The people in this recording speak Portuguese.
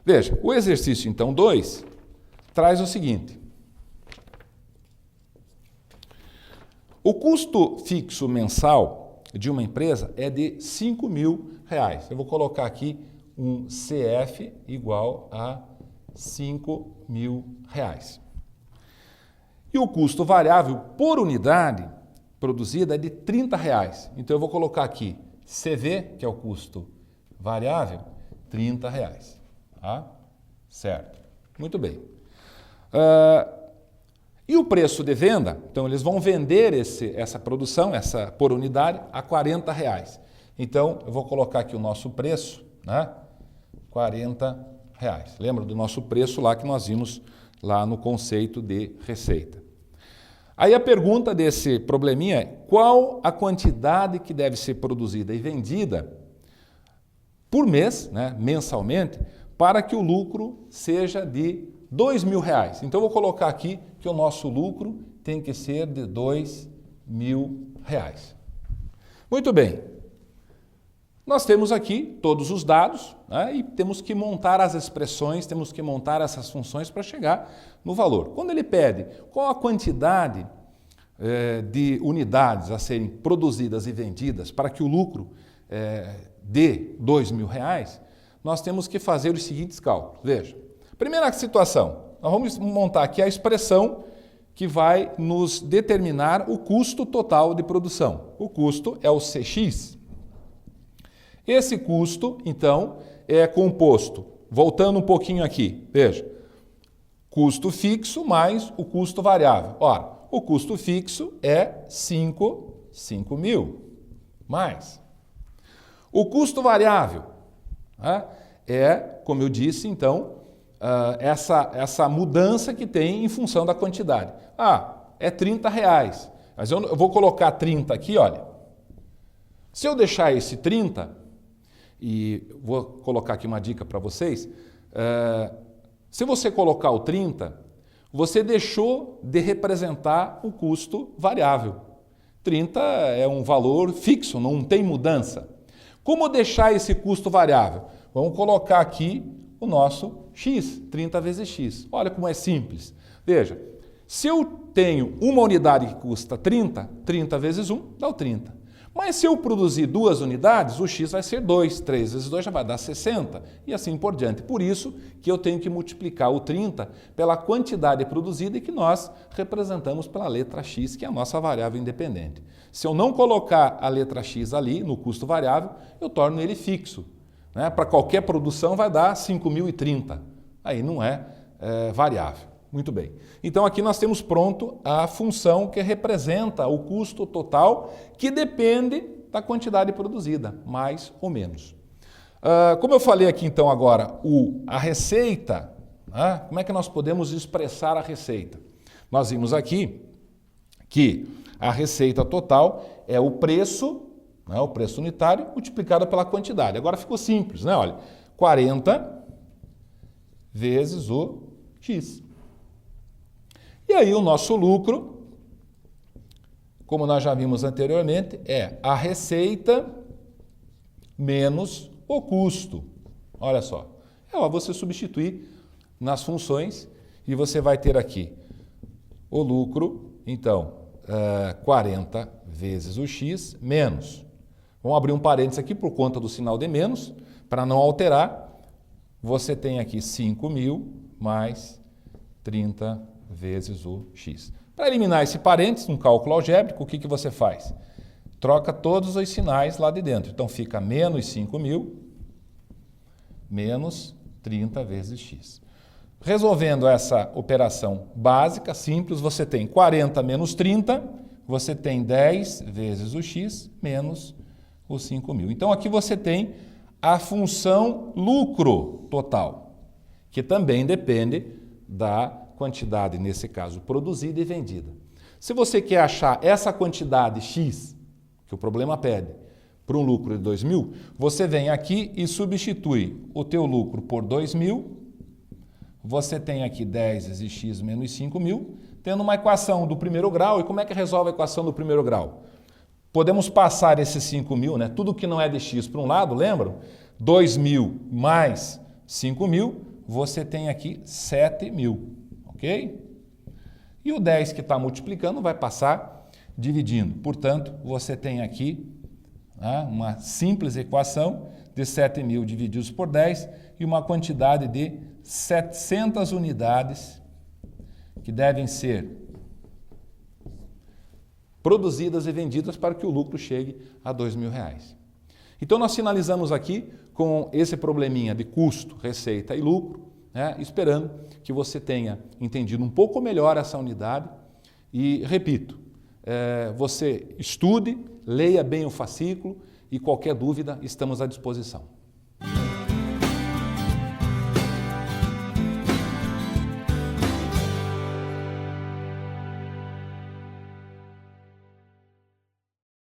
Veja, o exercício, então, 2, traz o seguinte. O custo fixo mensal de uma empresa é de R$5.000. Eu vou colocar aqui um CF igual a R$5.000. E o custo variável por unidade produzida é de R$30. Então eu vou colocar aqui CV, que é o custo variável, R$30. Tá? Certo. Muito bem. E o preço de venda? Então eles vão vender essa produção, essa por unidade, a R$40. Então eu vou colocar aqui o nosso preço, né? R$40. Lembra do nosso preço lá que nós vimos lá no conceito de receita. Aí a pergunta desse probleminha é: qual a quantidade que deve ser produzida e vendida por mês, né, mensalmente, para que o lucro seja de R$2.000? Então eu vou colocar aqui que o nosso lucro tem que ser de R$2.000. Muito bem. Nós temos aqui todos os dados, né, e temos que montar as expressões, temos que montar essas funções para chegar no valor. Quando ele pede qual a quantidade de unidades a serem produzidas e vendidas para que o lucro dê R$2.000, nós temos que fazer os seguintes cálculos. Veja, primeira situação, nós vamos montar aqui a expressão que vai nos determinar o custo total de produção. O custo é o CX. Esse custo, então, é composto, voltando um pouquinho aqui, veja, custo fixo mais o custo variável. Ora, o custo fixo é 5.000, mais. O custo variável, né, é, como eu disse, então, essa mudança que tem em função da quantidade. É R$30, mas eu vou colocar 30 aqui, olha. Se eu deixar esse 30... E vou colocar aqui uma dica para vocês. Se você colocar o 30, você deixou de representar o custo variável. 30 é um valor fixo, não tem mudança. Como deixar esse custo variável? Vamos colocar aqui o nosso X, 30 vezes X. Olha como é simples. Veja, se eu tenho uma unidade que custa 30, 30 vezes 1 dá o 30. Mas se eu produzir 2 unidades, o X vai ser 2, 3 vezes 2 já vai dar 60 e assim por diante. Por isso que eu tenho que multiplicar o 30 pela quantidade produzida e que nós representamos pela letra X, que é a nossa variável independente. Se eu não colocar a letra X ali no custo variável, eu torno ele fixo, né? Para qualquer produção vai dar 5.030, aí não é variável. Muito bem. Então aqui nós temos pronto a função que representa o custo total, que depende da quantidade produzida, mais ou menos. Como eu falei aqui então agora, a receita, né? Como é que nós podemos expressar a receita? Nós vimos aqui que a receita total é o preço, né, o preço unitário, multiplicado pela quantidade. Agora ficou simples, né? Olha, 40 vezes o X. E aí o nosso lucro, como nós já vimos anteriormente, é a receita menos o custo. Olha só, você substituir nas funções e você vai ter aqui o lucro, então, 40 vezes o X menos. Vamos abrir um parênteses aqui por conta do sinal de menos, para não alterar. Você tem aqui 5.000 mais 30 vezes o X. Para eliminar esse parênteses, no cálculo algébrico, o que você faz? Troca todos os sinais lá de dentro. Então fica menos 5.000 menos 30 vezes X. Resolvendo essa operação básica, simples, você tem 40 menos 30, você tem 10 vezes o X menos os 5.000. Então aqui você tem a função lucro total, que também depende da quantidade, nesse caso, produzida e vendida. Se você quer achar essa quantidade X, que o problema pede, para um lucro de 2.000, você vem aqui e substitui o teu lucro por 2.000, você tem aqui 10 vezes X menos 5.000, tendo uma equação do primeiro grau. E como é que resolve a equação do primeiro grau? Podemos passar esses 5.000, né? Tudo que não é de X para um lado, lembram? 2.000 mais 5.000, você tem aqui 7.000, ok? E o 10 que está multiplicando vai passar dividindo. Portanto, você tem aqui uma simples equação de 7.000 divididos por 10 e uma quantidade de 700 unidades que devem ser produzidas e vendidas para que o lucro chegue a R$2.000. Então nós finalizamos aqui com esse probleminha de custo, receita e lucro, esperando que você tenha entendido um pouco melhor essa unidade e, repito, você estude, leia bem o fascículo e qualquer dúvida estamos à disposição.